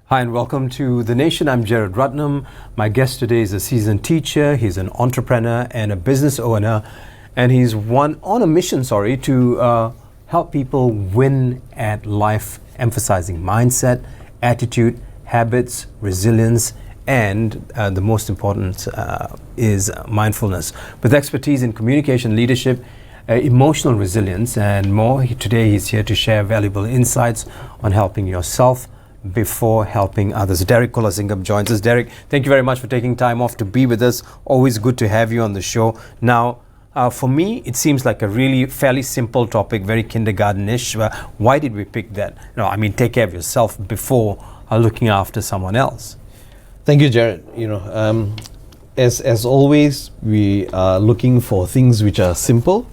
Hi and welcome to The Nation. I'm Gerard Ratnam. My guest today is a seasoned teacher. He's an entrepreneur and a business owner, and he's on a mission to help people win at life, emphasizing mindset, attitude, habits, resilience, and the most important is mindfulness. With expertise in communication, leadership, emotional resilience, and more, today he's here to share valuable insights on helping yourself before helping others. Derek KULASIGHAM joins us. Derek, thank you very much for taking time off to be with us. Always good to have you on the show. Now, for me, it seems like a really fairly simple topic, very kindergarten-ish. Why did we pick that? Take care of yourself before looking after someone else. Thank you, Gerard. As always, we are looking for things which are simple,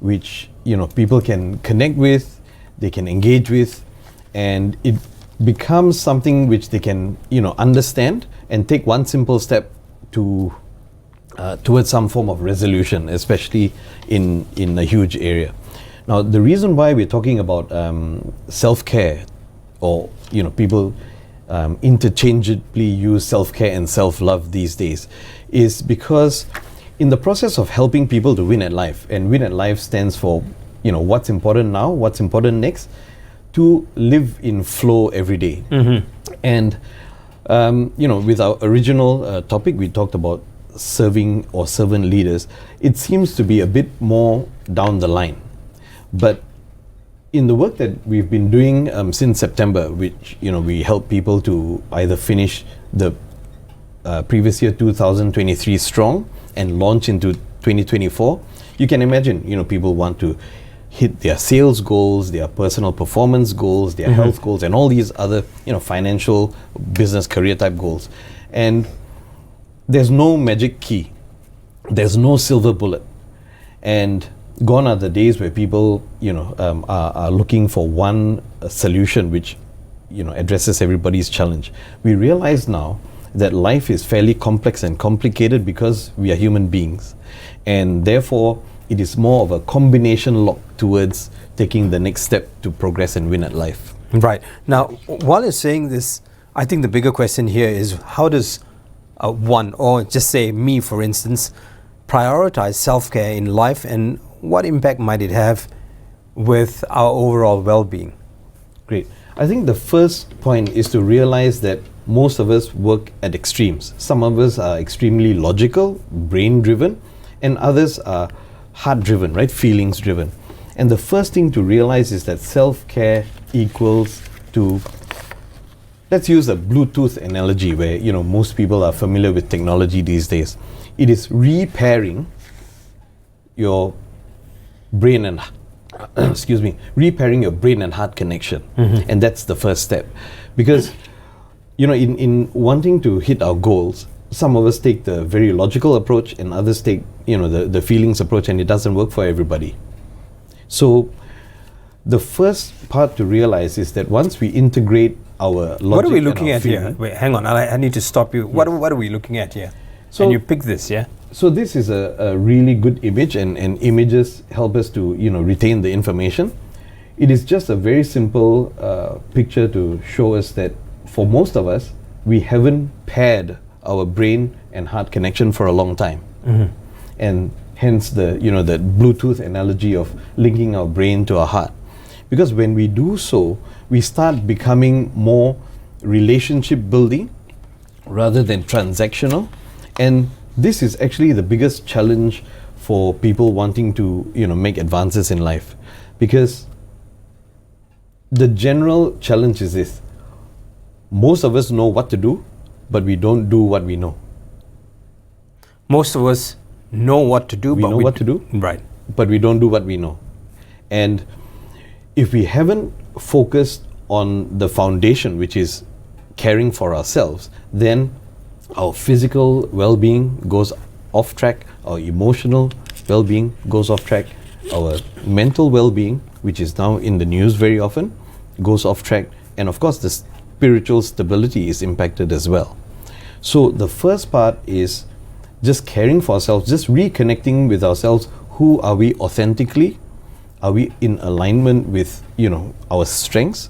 which people can connect with, they can engage with, and it becomes something which they can understand and take one simple step to towards some form of resolution, especially in a huge area. Now, the reason why we're talking about self-care, or people interchangeably use self-care and self-love these days, is because in the process of helping people to win at life, and win at life stands for what's important now, what's important next, to live in flow every day. Mm-hmm. And with our original topic, we talked about serving or servant leaders. It seems to be a bit more down the line, but in the work that we've been doing since September, which we help people to either finish the previous year 2023 strong and launch into 2024, you can imagine people want to hit their sales goals, their personal performance goals, their health goals, and all these other financial, business, career type goals. And there's no magic key, there's no silver bullet, and gone are the days where people are looking for one solution which addresses everybody's challenge. We realize now that life is fairly complex and complicated because we are human beings, and therefore it is more of a combination lock towards taking the next step to progress and win at life. Right. Now, while you're saying this, I think the bigger question here is, how does one, or just say me for instance, prioritize self-care in life, and what impact might it have with our overall well-being? Great. I think the first point is to realize that most of us work at extremes. Some of us are extremely logical, brain-driven, and others are heart-driven, right? Feelings-driven. And the first thing to realize is that self-care equals to, let's use a Bluetooth analogy where most people are familiar with technology these days. It is repairing your brain and repairing your brain and heart connection. And that's the first step, because in wanting to hit our goals, some of us take the very logical approach and others take the feelings approach, and it doesn't work for everybody. So the first part to realize is that once we integrate our logic, what are we looking at feeling, here? Wait, hang on, I need to stop you. What are we looking at here? So, and you pick this, yeah? So this is a really good image, and images help us to retain the information. It is just a very simple picture to show us that for most of us, we haven't paired our brain and heart connection for a long time. And hence the the Bluetooth analogy of linking our brain to our heart. Because when we do so, we start becoming more relationship building rather than transactional. And this is actually the biggest challenge for people wanting to make advances in life, because the general challenge is this: most of us know what to do, but we don't do what we know. Most of us know what to do, we know what to do, right? But we don't do what we know. And if we haven't focused on the foundation, which is caring for ourselves, then our physical well-being goes off track, our emotional well-being goes off track, our mental well-being, which is now in the news very often, goes off track, and of course the spiritual stability is impacted as well. So the first part is just caring for ourselves, just reconnecting with ourselves. Who are we authentically? Are we in alignment with our strengths?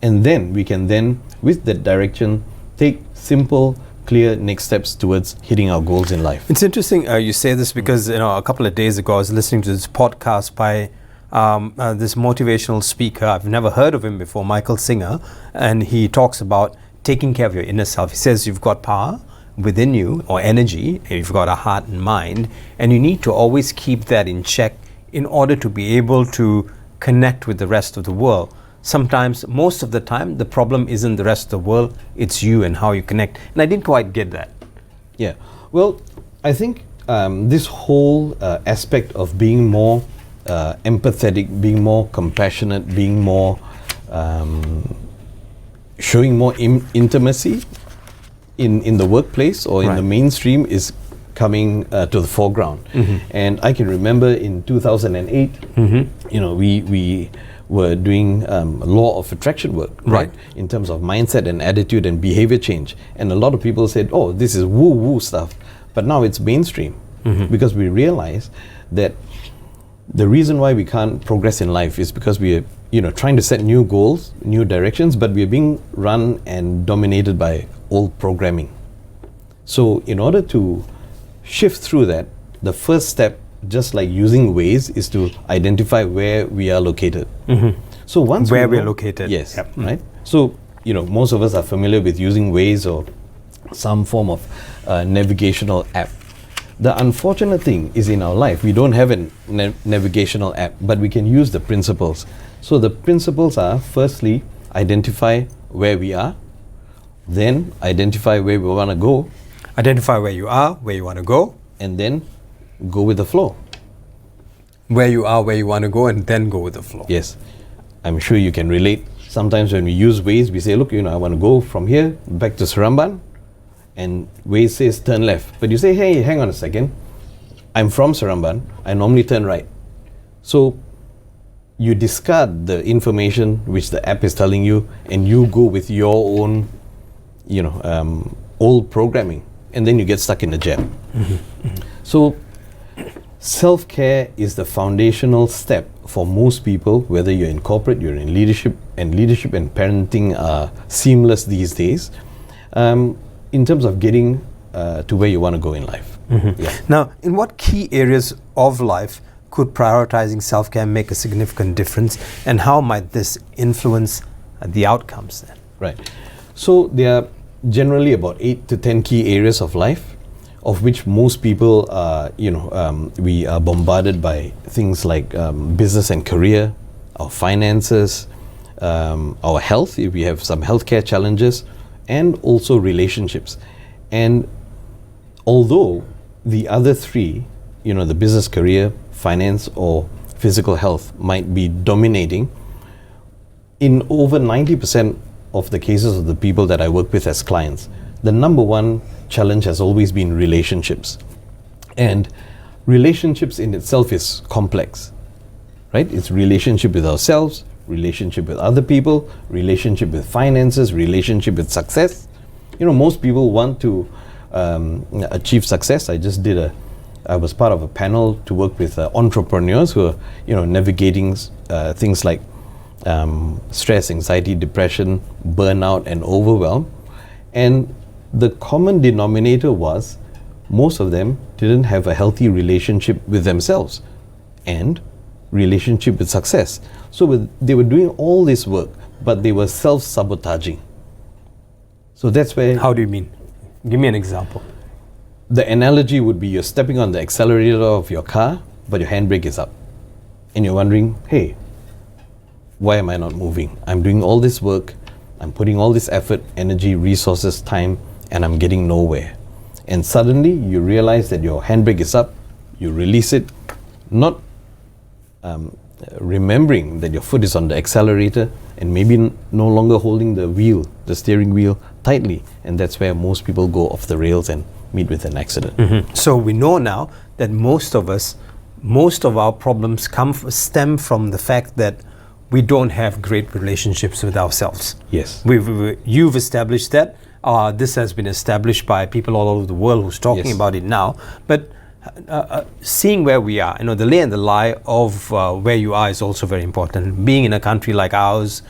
And then we can then, with that direction, take simple, clear next steps towards hitting our goals in life. It's interesting you say this because a couple of days ago I was listening to this podcast by this motivational speaker. I've never heard of him before, Michael Singer, and he talks about taking care of your inner self. He says you've got power within you, or energy, and you've got a heart and mind, and you need to always keep that in check in order to be able to connect with the rest of the world. Sometimes, most of the time, the problem isn't the rest of the world, it's you and how you connect. And I didn't quite get that. Yeah. Well, I think this whole aspect of being more empathetic, being more compassionate, being more showing more intimacy in the workplace or in the mainstream is coming to the foreground. And I can remember in 2008, we were doing law of attraction work, right? In terms of mindset and attitude and behavior change. And a lot of people said, oh, this is woo-woo stuff. But now it's mainstream because we realize that the reason why we can't progress in life is because we are trying to set new goals, new directions, but we are being run and dominated by old programming. So in order to shift through that, the first step, just like using Waze, is to identify where we are located. So once where we are located. Yes, right? So, most of us are familiar with using Waze or some form of navigational app. The unfortunate thing is in our life, we don't have a navigational app, but we can use the principles. So the principles are, firstly, identify where we are, then identify where we want to go. Identify where you are, where you want to go. And then go with the flow. Where you are, where you want to go, and then go with the flow. Yes. I'm sure you can relate. Sometimes when we use Waze, we say, look, I want to go from here back to Seremban, and Waze says turn left. But you say, hey, hang on a second. I'm from Seremban. I normally turn right. So you discard the information which the app is telling you, and you go with your own, old programming, and then you get stuck in the jam. So self-care is the foundational step for most people, whether you're in corporate, you're in leadership, and parenting are seamless these days, in terms of getting to where you want to go in life. Now, in what key areas of life could prioritizing self-care make a significant difference, and how might this influence the outcomes then? Right. So there are generally about 8 to 10 key areas of life, of which most people are, we are bombarded by things like business and career, our finances, our health, if we have some healthcare challenges, and also relationships. And although the other three, the business, career, finance, or physical health might be dominating, in over 90% of the cases of the people that I work with as clients, the number one challenge has always been relationships. And relationships in itself is complex, right? It's relationship with ourselves, relationship with other people, relationship with finances, relationship with success. Most people want to achieve success. I was part of a panel to work with entrepreneurs who are, navigating things like stress, anxiety, depression, burnout, and overwhelm. And the common denominator was most of them didn't have a healthy relationship with themselves and relationship with success. So they were doing all this work, but they were self-sabotaging. So that's where... How do you mean? Give me an example. The analogy would be you're stepping on the accelerator of your car, but your handbrake is up. And you're wondering, hey, why am I not moving? I'm doing all this work, I'm putting all this effort, energy, resources, time, and I'm getting nowhere. And suddenly you realize that your handbrake is up, you release it, not remembering that your foot is on the accelerator and maybe no longer holding the steering wheel tightly. And that's where most people go off the rails and meet with an accident. So we know now that most of our problems stem from the fact that we don't have great relationships with ourselves. Yes. You've established that. This has been established by people all over the world who's talking about it now. But seeing where we are, the lay and the lie of where you are is also very important. Being in a country like ours,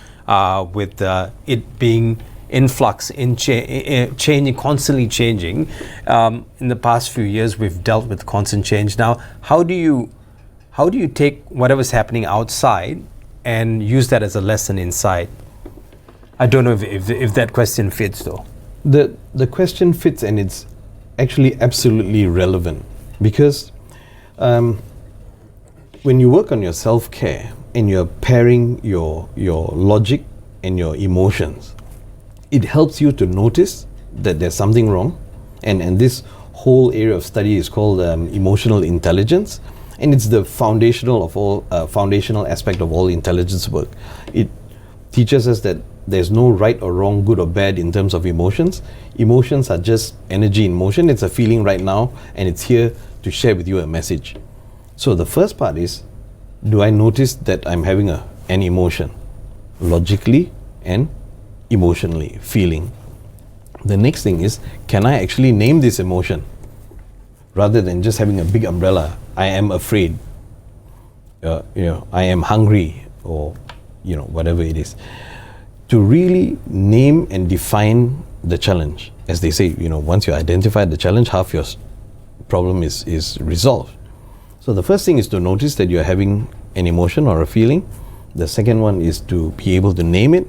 with it being in flux, changing, constantly changing. In the past few years, we've dealt with constant change. Now, how do you take whatever's happening outside and use that as a lesson inside? I don't know if that question fits though. The question fits, and it's actually absolutely relevant, because when you work on your self-care and you're pairing your logic and your emotions, it helps you to notice that there's something wrong, and this whole area of study is called emotional intelligence, and it's the foundational aspect of all intelligence work. It teaches us that there's no right or wrong, good or bad in terms of emotions. Emotions are just energy in motion. It's a feeling right now, and it's here to share with you a message. So the first part is, do I notice that I'm having an emotion, logically and emotionally, feeling? The next thing is, can I actually name this emotion rather than just having a big umbrella? I am afraid, I am hungry, or whatever it is. To really name and define the challenge. As they say, once you identify the challenge, half your problem is resolved. So the first thing is to notice that you're having an emotion or a feeling. The second one is to be able to name it.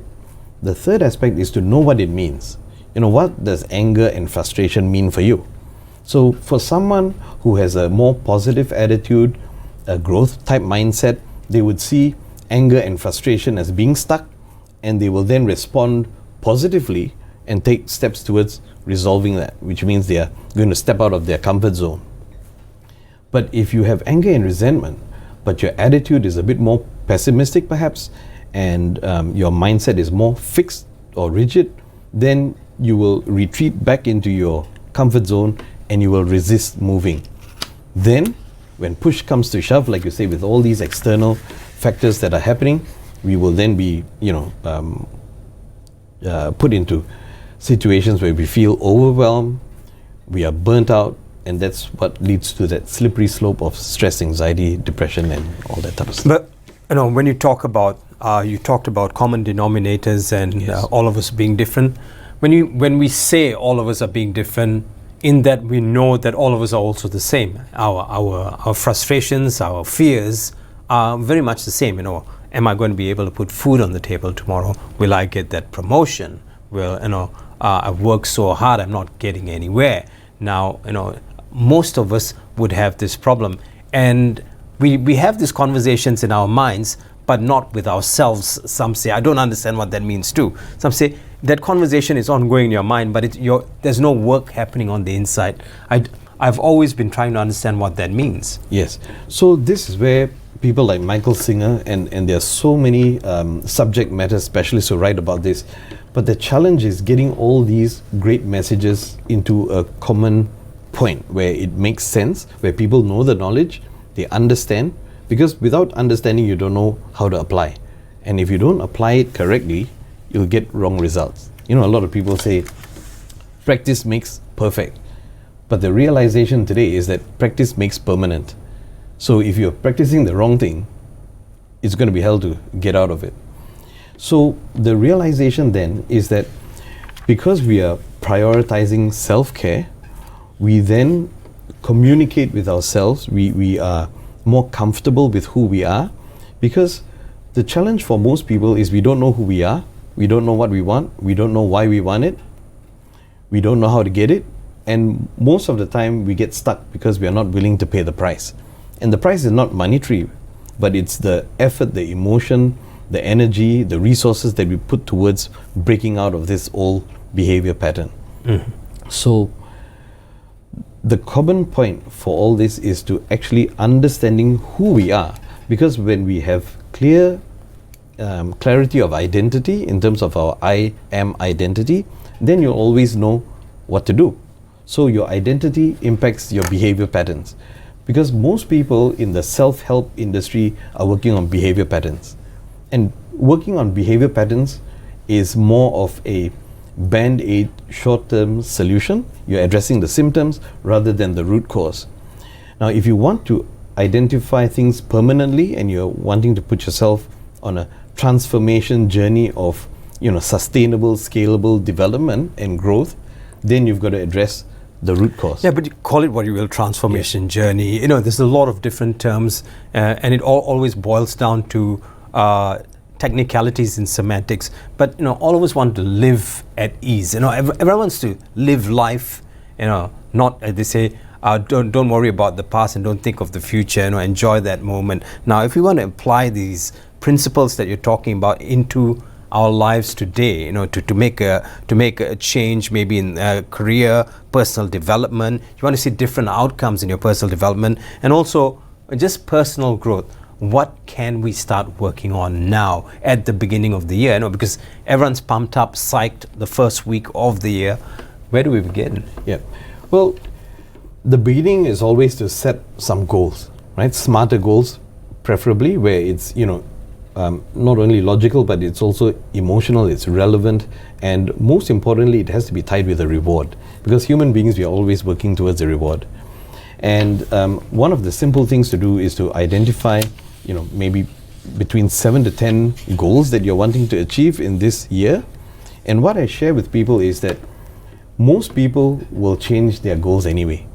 The third aspect is to know what it means. What does anger and frustration mean for you? So for someone who has a more positive attitude, a growth type mindset, they would see anger and frustration as being stuck, and they will then respond positively and take steps towards resolving that, which means they are going to step out of their comfort zone. But if you have anger and resentment, but your attitude is a bit more pessimistic perhaps, and your mindset is more fixed or rigid, then you will retreat back into your comfort zone and you will resist moving. Then, when push comes to shove, like you say, with all these external factors that are happening, we will then be, put into situations where we feel overwhelmed, we are burnt out, and that's what leads to that slippery slope of stress, anxiety, depression, and all that type of stuff. But when you talked about common denominators and Yes. all of us being different, when we say all of us are being different, in that we know that all of us are also the same. Our frustrations, our fears are very much the same. Am I going to be able to put food on the table tomorrow? Will I get that promotion? I've worked so hard, I'm not getting anywhere. Now, most of us would have this problem, and we have these conversations in our minds, but not with ourselves. Some say, I don't understand what that means too. Some say that conversation is ongoing in your mind, but there's no work happening on the inside. I've always been trying to understand what that means. Yes. So this is where people like Michael Singer, and there are so many subject matter specialists who write about this, but the challenge is getting all these great messages into a common point where it makes sense, where people know the knowledge, they understand, because without understanding you don't know how to apply, and if you don't apply it correctly, you'll get wrong results. A lot of people say practice makes perfect, but the realization today is that practice makes permanent. So if you're practicing the wrong thing, it's going to be hell to get out of it. So the realization then is that because we are prioritizing self-care, we then communicate with ourselves. We are more comfortable with who we are, because the challenge for most people is we don't know who we are, we don't know what we want, we don't know why we want it, we don't know how to get it, and most of the time we get stuck because we are not willing to pay the price. And the price is not monetary, but it's the effort, the emotion, the energy, the resources that we put towards breaking out of this old behavior pattern. So the common point for all this is to actually understanding who we are, because when we have clear clarity of identity in terms of our I am identity, then you'll always know what to do. So your identity impacts your behavior patterns, because most people in the self-help industry are working on behavior patterns, and working on behavior patterns is more of a band-aid short-term solution. You're addressing the symptoms rather than the root cause. Now, if you want to identify things permanently and you're wanting to put yourself on a transformation journey of sustainable, scalable development and growth, then you've got to address the root cause. Yeah, but you call it what you will, transformation journey. There's a lot of different terms, and it always boils down to technicalities and semantics. But all of us want to live at ease. Everyone wants to live life. Not they say, don't worry about the past and don't think of the future. Enjoy that moment. Now, if we want to apply these principles that you're talking about into our lives today, to make a change, maybe in career, personal development. You want to see different outcomes in your personal development, and also just personal growth. What can we start working on now at the beginning of the year? Because everyone's pumped up, psyched the first week of the year. Where do we begin? Yeah, well, the beginning is always to set some goals, right? Smarter goals, preferably, where it's not only logical, but it's also emotional, it's relevant, and most importantly, it has to be tied with a reward, because human beings, we are always working towards a reward. And one of the simple things to do is to identify, maybe between 7 to 10 goals that you're wanting to achieve in this year. And what I share with people is that most people will change their goals anyway.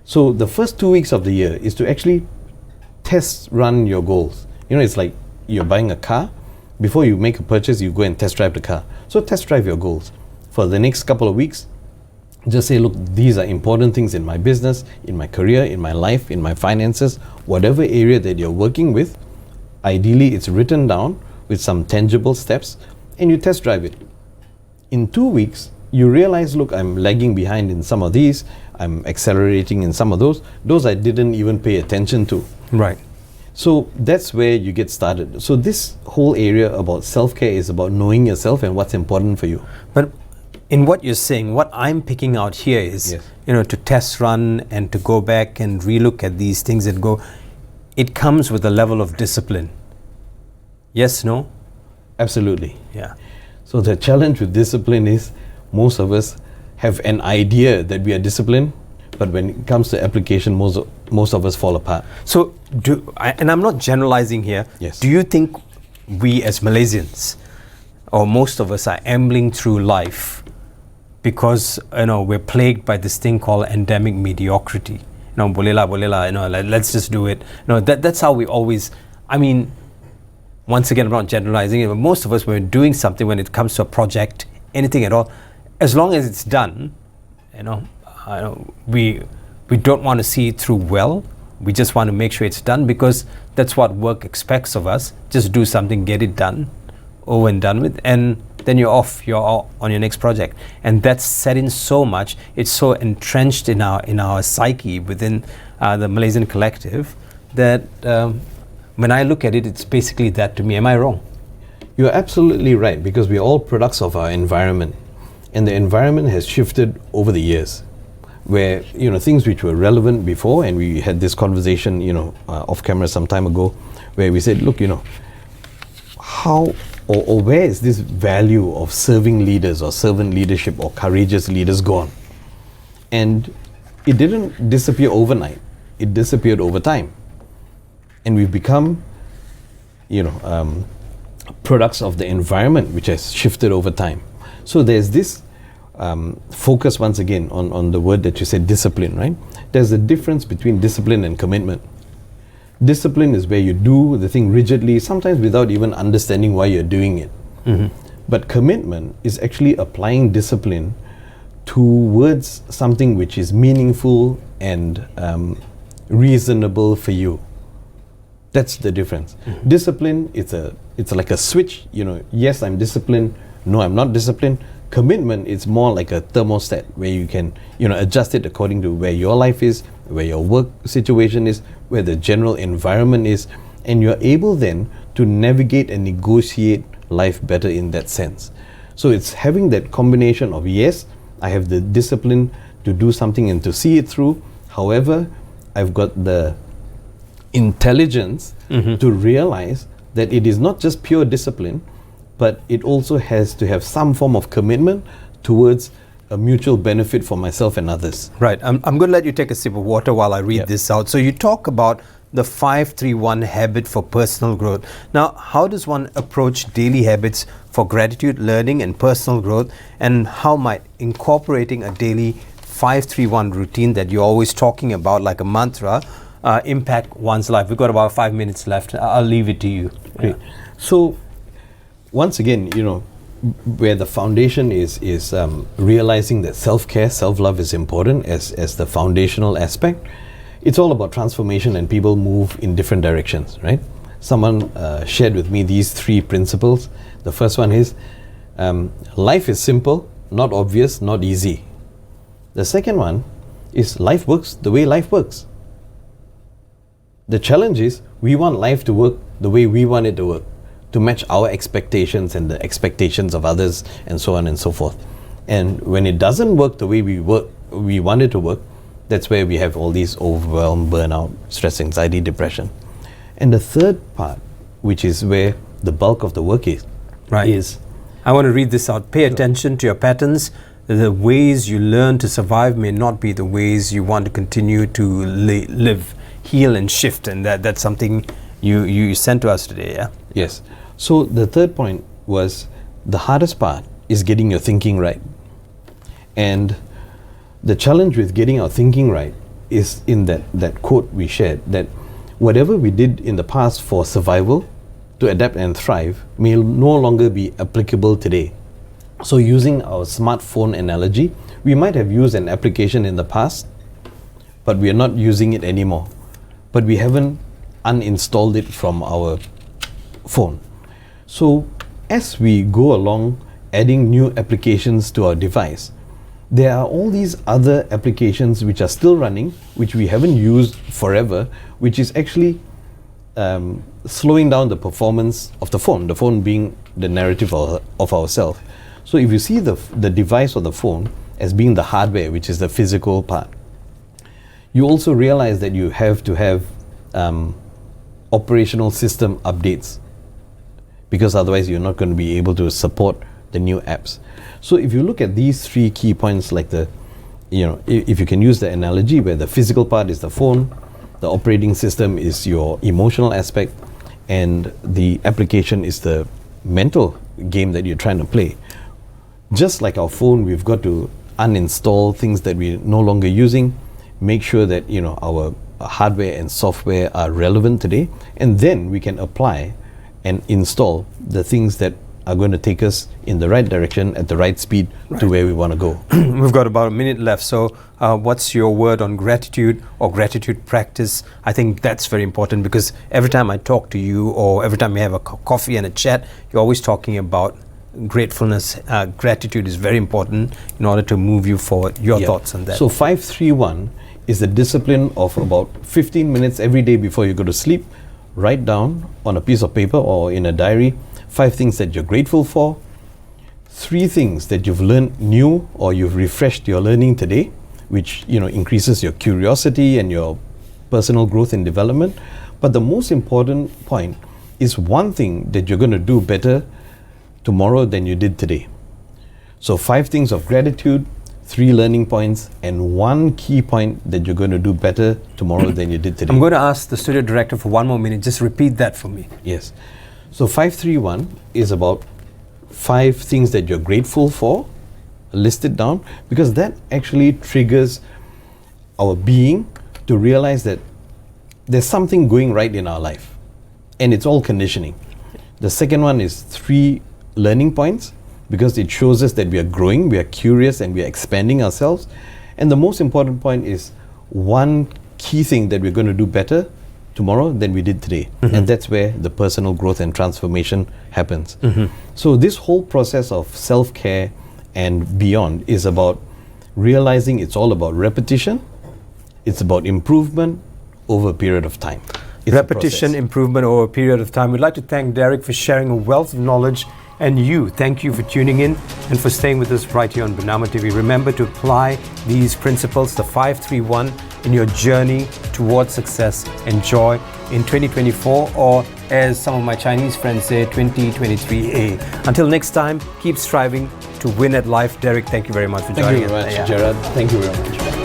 So the first 2 weeks of the year is to actually test run your goals. It's like you're buying a car. Before you make a purchase, you go and test drive the car. So test drive your goals. For the next couple of weeks, just say, look, these are important things in my business, in my career, in my life, in my finances, whatever area that you're working with. Ideally, it's written down with some tangible steps, and you test drive it. In 2 weeks, you realize, look, I'm lagging behind in some of these, I'm accelerating in some of those I didn't even pay attention to. Right. So that's where you get started. So this whole area about self-care is about knowing yourself and what's important for you. But in what you're saying, what I'm picking out here is, Yes. to test run and to go back and relook at these things and go, it comes with a level of discipline. Yes, no? Absolutely. Yeah. So the challenge with discipline is most of us have an idea that we are disciplined, but when it comes to application, most of us fall apart. So, and I'm not generalizing here. Yes. Do you think we as Malaysians, or most of us, are ambling through life because we're plagued by this thing called endemic mediocrity? Boleh lah, let's just do it. That's how we always. I mean, once again, I'm not generalizing it, but most of us, when we're doing something, when it comes to a project, anything at all, as long as it's done, we don't want to see it through well. We just want to make sure it's done, because that's what work expects of us. Just do something, get it done, over and done with, and then you're off on your next project. And that's set in so much, it's so entrenched in our psyche within the Malaysian collective that when I look at it, it's basically that to me. Am I wrong? You're absolutely right, because we're all products of our environment, and the environment has shifted over the years, where things which were relevant before, and we had this conversation off camera some time ago, where we said, look, how or where is this value of serving leaders or servant leadership or courageous leaders gone? And it didn't disappear overnight, it disappeared over time, and we've become products of the environment which has shifted over time. So there's this focus once again on the word that you said, discipline, right? There's a difference between discipline and commitment. Discipline is where you do the thing rigidly, sometimes without even understanding why you're doing it. Mm-hmm. But commitment is actually applying discipline towards something which is meaningful and reasonable for you. That's the difference. Mm-hmm. Discipline, it's like a switch. Yes, I'm disciplined. No, I'm not disciplined. Commitment is more like a thermostat, where you can adjust it according to where your life is, where your work situation is, where the general environment is, and you're able then to navigate and negotiate life better in that sense. So it's having that combination of, yes, I have the discipline to do something and to see it through. However, I've got the intelligence to realize that it is not just pure discipline, but it also has to have some form of commitment towards a mutual benefit for myself and others. Right. I'm going to let you take a sip of water while I read this out. So you talk about the 531 habit for personal growth. Now, how does one approach daily habits for gratitude, learning, and personal growth? And how might incorporating a daily 531 routine that you're always talking about, like a mantra, impact one's life? We've got about 5 minutes left. I'll leave it to you. Great. So, once again, where the foundation is realizing that self-care, self-love is important as the foundational aspect. It's all about transformation, and people move in different directions, right? Someone shared with me these 3 principles. The first one is life is simple, not obvious, not easy. The second one is life works the way life works. The challenge is we want life to work the way we want it to work, to match our expectations and the expectations of others, and so on and so forth. And when it doesn't work the way we want it to work, that's where we have all these overwhelm, burnout, stress, anxiety, depression. And the third part, which is where the bulk of the work is, I want to read this out. Pay attention to your patterns. The ways you learn to survive may not be the ways you want to continue to live, heal, and shift. And that's something you sent to us today, yeah? Yes. So the third point was the hardest part is getting your thinking right. And the challenge with getting our thinking right is in that quote we shared, that whatever we did in the past for survival, to adapt and thrive, may no longer be applicable today. So using our smartphone analogy, we might have used an application in the past, but we are not using it anymore. But we haven't uninstalled it from our phone. So as we go along adding new applications to our device, there are all these other applications which are still running, which we haven't used forever, which is actually slowing down the performance of the phone being the narrative of ourselves. So if you see the device or the phone as being the hardware, which is the physical part, you also realize that you have to have operational system updates, because otherwise you're not going to be able to support the new apps. So if you look at these 3 key points, like if you can use the analogy where the physical part is the phone, the operating system is your emotional aspect, and the application is the mental game that you're trying to play. Just like our phone, we've got to uninstall things that we're no longer using, make sure that our hardware and software are relevant today, and then we can apply and install the things that are going to take us in the right direction at the right speed to where we want to go. We've got about a minute left. So what's your word on gratitude or gratitude practice? I think that's very important, because every time I talk to you, or every time we have a coffee and a chat, you're always talking about gratefulness. Gratitude is very important in order to move you forward. Your thoughts on that? So 531 is the discipline of about 15 minutes every day before you go to sleep. Write down on a piece of paper or in a diary 5 things that you're grateful for, 3 things that you've learned new or you've refreshed your learning today, which increases your curiosity and your personal growth and development. But the most important point is 1 thing that you're going to do better tomorrow than you did today. So 5 things of gratitude, 3 learning points, and 1 key point that you're going to do better tomorrow than you did today. I'm going to ask the studio director for 1 more minute. Just repeat that for me. Yes. So 531 is about 5 things that you're grateful for, list it down, because that actually triggers our being to realize that there's something going right in our life, and it's all conditioning. The second one is 3 learning points, because it shows us that we are growing, we are curious, and we are expanding ourselves. And the most important point is 1 key thing that we're going to do better tomorrow than we did today. And that's where the personal growth and transformation happens. So this whole process of self-care and beyond is about realizing it's all about repetition, it's about improvement over a period of time. It's Repetition, improvement over a period of time. We'd like to thank Derek for sharing a wealth of knowledge, and thank you for tuning in and for staying with us right here on Bernama TV. Remember to apply these principles, the 531, in your journey towards success and joy in 2024, or as some of my Chinese friends say, 2023A. Until next time, keep striving to win at life. Derek, thank you very much for joining us. Thank you very much, Gerard. Thank you very much.